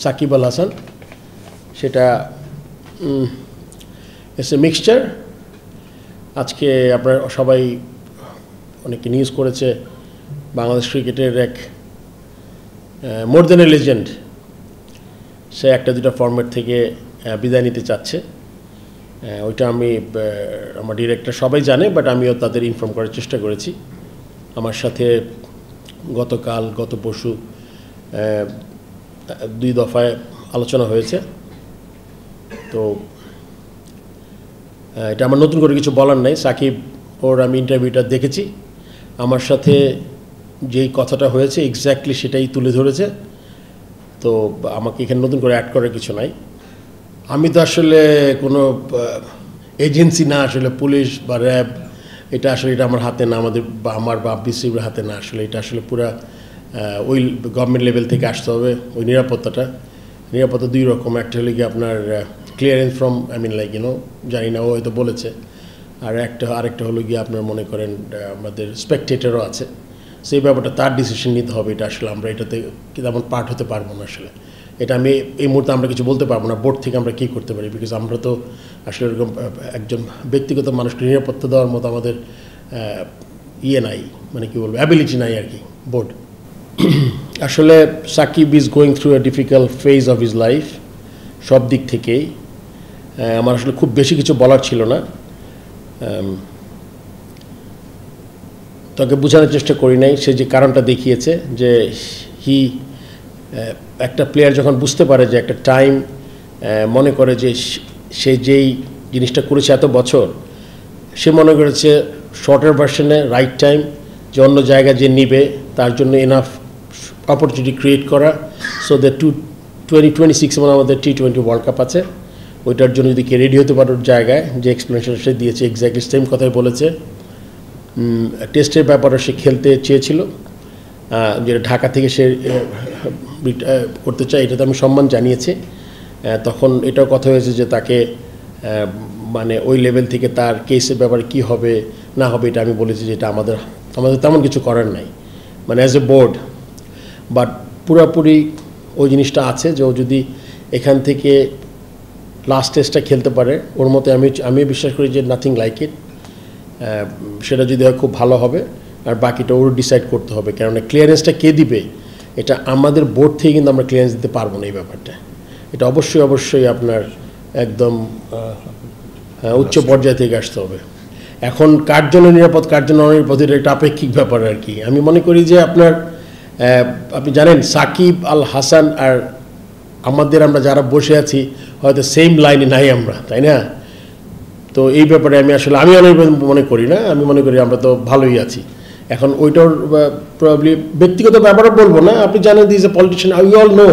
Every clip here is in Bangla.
সাকিব আল হাসান, সেটা ইটস এ মিক্সচার। আজকে আপনারা সবাই অনেকে নিউজ করেছে বাংলাদেশ ক্রিকেটের এক মোর দেন এ লেজেন্ড, সে একটা দুটা ফরম্যাট থেকে বিদায় নিতে চাচ্ছে। ওইটা আমি আমার ডিরেক্টর সবাই জানে, বাট আমিও তাদের ইনফর্ম করার চেষ্টা করেছি। আমার সাথে গত পরশু 2 দফায় আলোচনা হয়েছে। তো এটা আমার নতুন করে কিছু বলার নাই। সাকিব ওর আমি ইন্টারভিউটা দেখেছি, আমার সাথে যেই কথাটা হয়েছে এক্স্যাক্টলি সেটাই তুলে ধরেছে। তো আমাকে এখানে নতুন করে অ্যাড করার কিছু নাই। আমি তো আসলে কোনো এজেন্সি না, আসলে পুলিশ বা র্যাব, এটা আসলে এটা আমার হাতে না, আমার বা বিসিবির হাতে না। আসলে এটা আসলে পুরা ওই গভর্নমেন্ট লেভেল থেকে আসতে হবে। ওই নিরাপত্তা 2 রকম, একটা হলে কি আপনার ক্লিয়ারেন্স ফ্রম জানি না, ও হয়তো বলেছে, আর আরেকটা হলো গিয়ে আপনার মনে করেন আমাদের স্পেকটেটরও আছে, সেই ব্যাপারটা তার ডিসিশন নিতে হবে। এটা আসলে আমরা এটাতে তেমন পার্ট হতে পারবো না। আসলে এটা আমি এই মুহূর্তে আমরা কিছু বলতে পারবো না বোর্ড থেকে আমরা কী করতে পারি, বিকজ আমরা তো আসলে এরকম একজন ব্যক্তিগত মানুষকে নিরাপত্তা দেওয়ার মতো আমাদের নাই, মানে কী বলবো, অ্যাবিলিটি নাই আর কি বোর্ড। আসলে Shakib is going through a difficult phase of his life, সব দিক থেকেই। আমার আসলে খুব বেশি কিছু বলার ছিল না, তাকে বোঝানোর চেষ্টা করি নাই। সে যে কারণটা দেখিয়েছে যে একটা প্লেয়ার যখন বুঝতে পারে যে একটা টাইম মনে করে যে সে যেই জিনিসটা করেছে এত বছর, সে মনে করেছে শর্টার ভার্সনে রাইট টাইম, যে অন্য জায়গায় যে নিবে তার জন্য এনাফ অপরচুনিটি ক্রিয়েট করা। সো দ্য 2026 মানে আমাদের T20 ওয়ার্ল্ড কাপ আছে, ওইটার জন্য যদি কে রেডি হতে পারে ওর জায়গায়, যে এক্সপ্লেনেশন সে দিয়েছে এক্স্যাক্টলি সেম কথাই বলেছে। টেস্টের ব্যাপারে সে খেলতে চেয়েছিল, যেটা ঢাকা থেকে সে করতে চায়, এটাতে আমি সম্মান জানিয়েছি। তখন এটাও কথা হয়েছে যে তাকে মানে ওই লেভেল থেকে তার কেসের ব্যাপারে কী হবে না হবে এটা আমি বলেছি যে এটা আমাদের তেমন কিছু করার নাই, মানে অ্যাজ এ বোর্ড। বাট পুরোপুরি ওই জিনিসটা আছে যে ও যদি এখান থেকে লাস্ট টেস্টটা খেলতে পারে ওর মতে, আমি বিশ্বাস করি যে নাথিং লাইক ইট। সেটা যদি হয় খুব ভালো হবে, আর বাকিটা ওর ডিসাইড করতে হবে। কেননা ক্লিয়ারেন্সটা কে দিবে, এটা আমাদের বোর্ড থেকে কিন্তু আমরা ক্লিয়ারেন্স দিতে পারবো না এই ব্যাপারটা। এটা অবশ্যই আপনার একদম উচ্চ পর্যায় থেকে আসতে হবে। এখন কার জন্য নিরাপদ কার জন্য অনিরাপদ, এটা একটা আপেক্ষিক ব্যাপার আর কি। আমি মনে করি যে আপনি জানেন সাকিব আল হাসান আর আমরা যারা বসে আছি হয়তো সেম লাইনে নাই আমরা, তাই না? তো এই ব্যাপারে আমি অনেক মনে করি না, আমি মনে করি আমরা তো ভালোই আছি। এখন ওইটার প্রবাবলি ব্যক্তিগত ব্যাপারও বলবো না। আপনি জানেন this a politician, we all know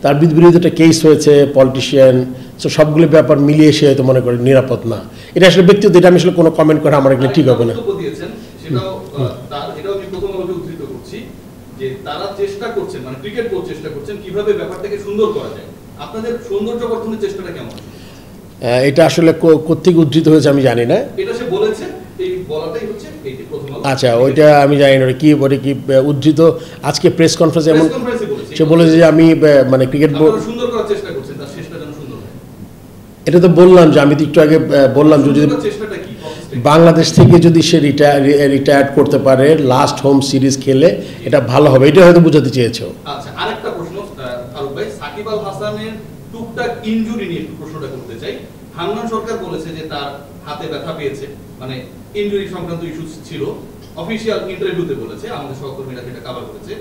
তার বিরুদ্ধে একটা কেস হয়েছে, পলিটিশিয়ান। সো সবগুলো ব্যাপার মিলিয়ে সে হয়তো মনে করে নিরাপদ না। এটা আসলে ব্যক্তিগত, এটা আমি আসলে কোনো কমেন্ট করা আমার এখানে ঠিক হবে না। যে তারা চেষ্টা করছেন, মানে ক্রিকেট কোচ চেষ্টা করছেন কিভাবে ব্যাপারটাকে সুন্দর করা যায়। আপনাদের সৌন্দর্য বর্ধনের চেষ্টাটা কেমন? এটা আসলে কোত্থেকে উদ্ধৃত হয়েছে আমি জানি না। এটা সে বলেছে, এই বলাটাই হচ্ছে এই যে প্রথম আলো। আচ্ছা, ওইটা আমি জানি না কি উদ্ধৃত। আজকে প্রেস কনফারেন্সে এমন সে বলেছে যে আমি মানে ক্রিকেট বোর্ড সুন্দর করার চেষ্টা করছেন, তার শেষটা যেন সুন্দর হয়। এটা তো বললাম যে আমি তো একটু আগে বললাম যে যদি চেষ্টাটা কি বাংলাদেশ থেকে যদি সে রিটায়ার করতে পারে লাস্ট হোম সিরিজ খেলে, এটা ভালো হবে। এটা হয়তো বোঝাতে চেয়েছো। আচ্ছা, আরেকটা প্রশ্ন ফারুক ভাই, সাকিব আল হাসানের টুকটাক ইনজুরি নিয়ে একটু প্রশ্নটা করতে চাই। হান্নান সরকার বলেছে যে তার হাতে ব্যথা পেয়েছে, মানে ইনজুরি সংক্রান্ত ইস্যু ছিল, অফিশিয়াল ইন্টারভিউতে বলেছে, আমাদের সহকর্মীরা সেটা কভার করেছে।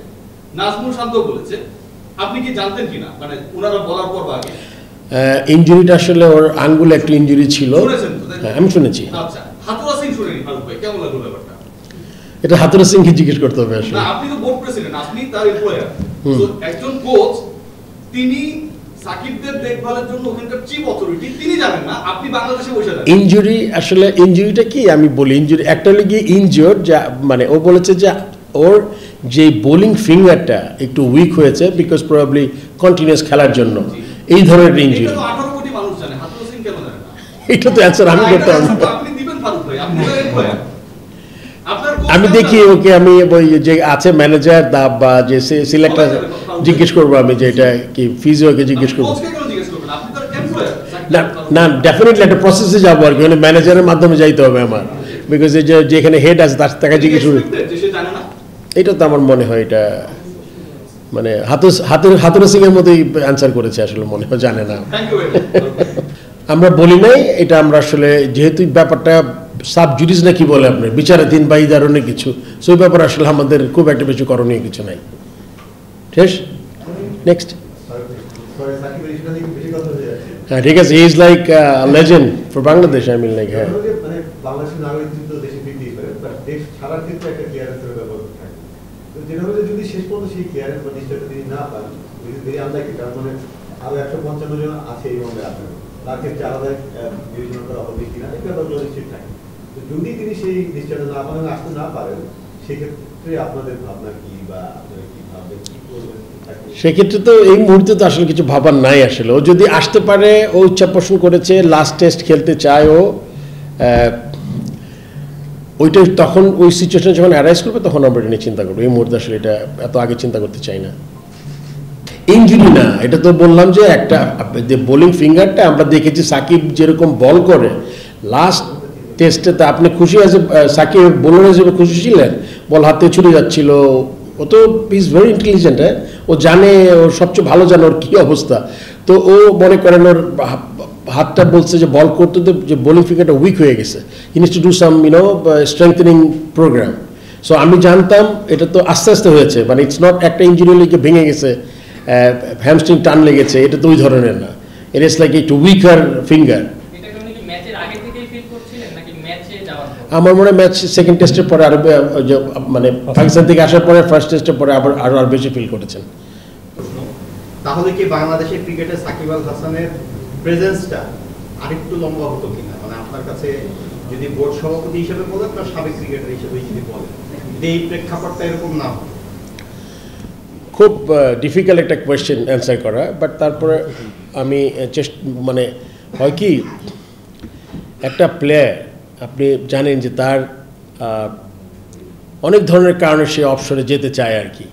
নাজমুল শান্ত বলেছে, আপনি কি জানতেন কিনা, মানে ওনারা বলার পর বা আগে? ইনজুরিটা আসলে ওর আঙ্গুলে একটা ইনজুরি ছিল, আমি শুনেছি। আচ্ছা, হাতুরা সিং শুনেনি ফারুক ভাই, কেমন লাগলো ব্যাপারটা? এটা হাতুরা সিংকে জিজ্ঞেস করতে হবে আসলে। না, আপনি তো বোর্ড প্রেসিডেন্ট, আপনি তার এমপ্লয়ার, তো একজন কোচ, তিনি সাকিবদের দেখভালের জন্য ওখানকার চিফ অথরিটি, তিনি জানেন না, আপনি বাংলাদেশে বসে আছেন। ইনজুরি আসলে ইনজুরিটা কি আমি বলি, ইনজুরি একটা হলো গিয়ে ইনজিওর, যা মানে ও বলেছে যে ওর যে বোলিং ফিঙ্গারটা একটু উইক হয়েছে বিকজ প্রবাবলি কন্টিনিউয়াস খেলার জন্য, এই ধরনের ইনজুরি। এটা তো 18 কোটি মানুষ জানে, হাতুরা সিং কেন জানে না? এটা তো অ্যানসার আমি করতে পারবো। আপনি দিবেন ফারুক ভাই, আপনি তো এমপ্লয়ার। আমি দেখি ওকে, আমি ওই যে আছে ম্যানেজার বা যে সিলেক্টর জিজ্ঞেস করবো আমি যে এটা কি ফিজিওকে জিজ্ঞেস করবো। কোচকে কেন জিজ্ঞেস করবেন? আপনি তো এমপ্লয়ার। না না, ডেফিনেটলি একটা প্রসেসে যাবো আর কি, মানে ম্যানেজারের মাধ্যমে যাইতে হবে আমার, বিকজ এই যে যেখানে হেড আছে তাকে জিজ্ঞেস করবো। যে সে জানে না। এটা তো আমার মনে হয় এটা মানে হাতুর সিং এর মতোই অ্যান্সার করেছে আসলে, মনে হয় জানে না। Thank you very much. আমরা বলি নাই এটা, আমরা আসলে যেহেতু ব্যাপারটা সাব জুডিস না কি বলে আপনার বিচারাধীন বা এই ধরনের কিছু, সেই ব্যাপারে আসলে আমাদের খুব একটা বেশি করণীয় কিছু নাই। ঠিক নেক্সট, হ্যাঁ ঠিক আছে, he is like legend for Bangladesh, I mean like, হ্যাঁ মানে বাংলাদেশের নাগরিক তো দেশে ফিরতেই পারে, বাট দেশ ছাড়ার ক্ষেত্রে একটা ক্লিয়ারেন্সের ব্যাপার থাকে। তো যেটা হলো যদি শেষ পর্যন্ত সেই ক্লিয়ারেন্স বা নিশ্চয়তা তিনি না পান, ভেরি আনলাইকলি, তার মানে আরো 155 জন আছে এই বন্ধে আপনার, তার ক্ষেত্রে আলাদা বিবেচনা করা হবে কিনা এই ব্যাপারগুলো নিশ্চিত থাকে। তো যদি তিনি সেই নিশ্চয়তা না পান, আসতে না পারেন, সেক্ষেত্রে আপনাদের ভাবনা কি বা আপনারা কি ভাববেন, কি করবেন? সেক্ষেত্রে তো এই মুহূর্তে তো আসলে কিছু ভাবার নাই আসলে। ও যদি আসতে পারে, ও ইচ্ছা পোষণ করেছে, লাস্ট টেস্ট খেলতে চায় ও, ওইটা তখন ওই সিচুয়েশন যখন অ্যারাইজ করবে তখন আমরা এটা নিয়ে চিন্তা করবো। এই মুহূর্তে আসলে এটা এত আগে চিন্তা করতে চাই না। ইনজুরি না, এটা তো বললাম যে একটা যে বোলিং ফিঙ্গারটা আমরা দেখেছি সাকিব যেরকম বল করে লাস্ট টেস্টে, তা আপনি খুশি আছে সাকিব বোলার হিসেবে খুশি ছিলেন? বল হাতে ছুটে যাচ্ছিল, ও তো ইজ ভেরি ইন্টেলিজেন্ট, হ্যাঁ, ও জানে, ওর সবচেয়ে ভালো জানে ওর কী অবস্থা। তো ও মনে করেন ওর হাতটা বলছে যে বল করতে তো যে বোলিং ফিঙ্গারটা উইক হয়ে গেছে, he needs to do some strengthening programme. So আমি জানতাম এটা তো আস্তে আস্তে হয়েছে, মানে ইটস নট একটা ইঞ্জুরি লেগে ভেঙে গেছে, হ্যামস্ট্রিং টান লেগেছে, এটা তো ওই ধরনের না, ইট ইজ লাইক একটু উইকার ফিঙ্গার। আমার মনে হয় ম্যাচ সেকেন্ড টেস্টের পরে আরো মানে পাকিস্তান থেকে আসার পরে ফার্স্ট টেস্টের পরে আবার আরো বেশি ফিল করেছেন। তাহলে কি বাংলাদেশের ক্রিকেটে সাকিব আল হাসানের প্রেজেন্সটা আরেকটু লম্বা হতো কিনা, মানে আপনার কাছে যদি বোর্ড সভাপতি হিসেবে বলেন বা সাবেক ক্রিকেটার হিসেবে যদি বলেন, যদি এই প্রেক্ষাপটটা এরকম না হয়? খুব ডিফিকাল্ট একটা কোয়েশ্চেন অ্যান্সার করা, বাট তারপরে আমি মানে হয় কি, একটা প্লেয়ার আপনি জানেন যে তার অনেক ধরনের কারণে সে অবসরে যেতে চায় আর কি।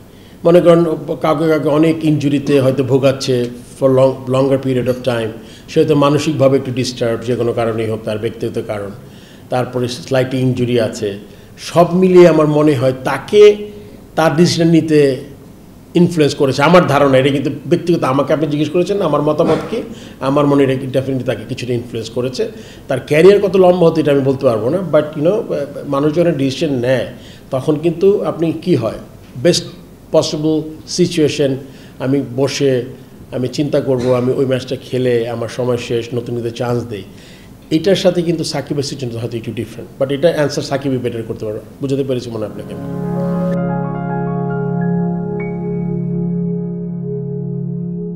মনে করেন কাউকে অনেক ইনজুরিতে হয়তো ভোগাচ্ছে for longer period of time, সে হয়তো মানসিকভাবে একটু ডিস্টার্ব, যে কোনো কারণেই হোক, তার ব্যক্তিগত কারণ, তারপরে স্লাইটলি ইনজুরি আছে, সব মিলিয়ে আমার মনে হয় তাকে তার ডিসিশন নিতে ইনফ্লুয়েন্স করেছে আমার ধারণা। এটা কিন্তু ব্যক্তিগত, আমাকে আপনি জিজ্ঞেস করেছেন আমার মতামত কি, আমার মনে হয় এটা ডেফিনেটলি তাকে কিছুটা ইনফ্লুয়েন্স করেছে। তার ক্যারিয়ার কত লম্বা হতো এটা আমি বলতে পারবো না, বাট মানুষজনের ডিসিশন নেয় তখন কিন্তু আপনি কি হয়, বেস্ট পসিবল সিচুয়েশন আমি বসে আমি চিন্তা করব, আমি ওই ম্যাচটা খেলে আমার সময় শেষ, নতুনদের চান্স দেই। এটার সাথে কিন্তু সাকিবের সিচুয়েশন হয়তো একটু ডিফারেন্ট, বাট এটা অ্যান্সার সাকিবই বেটার করতে পারবে। বুঝতে পেরেছি মনে হয় আপনাকে।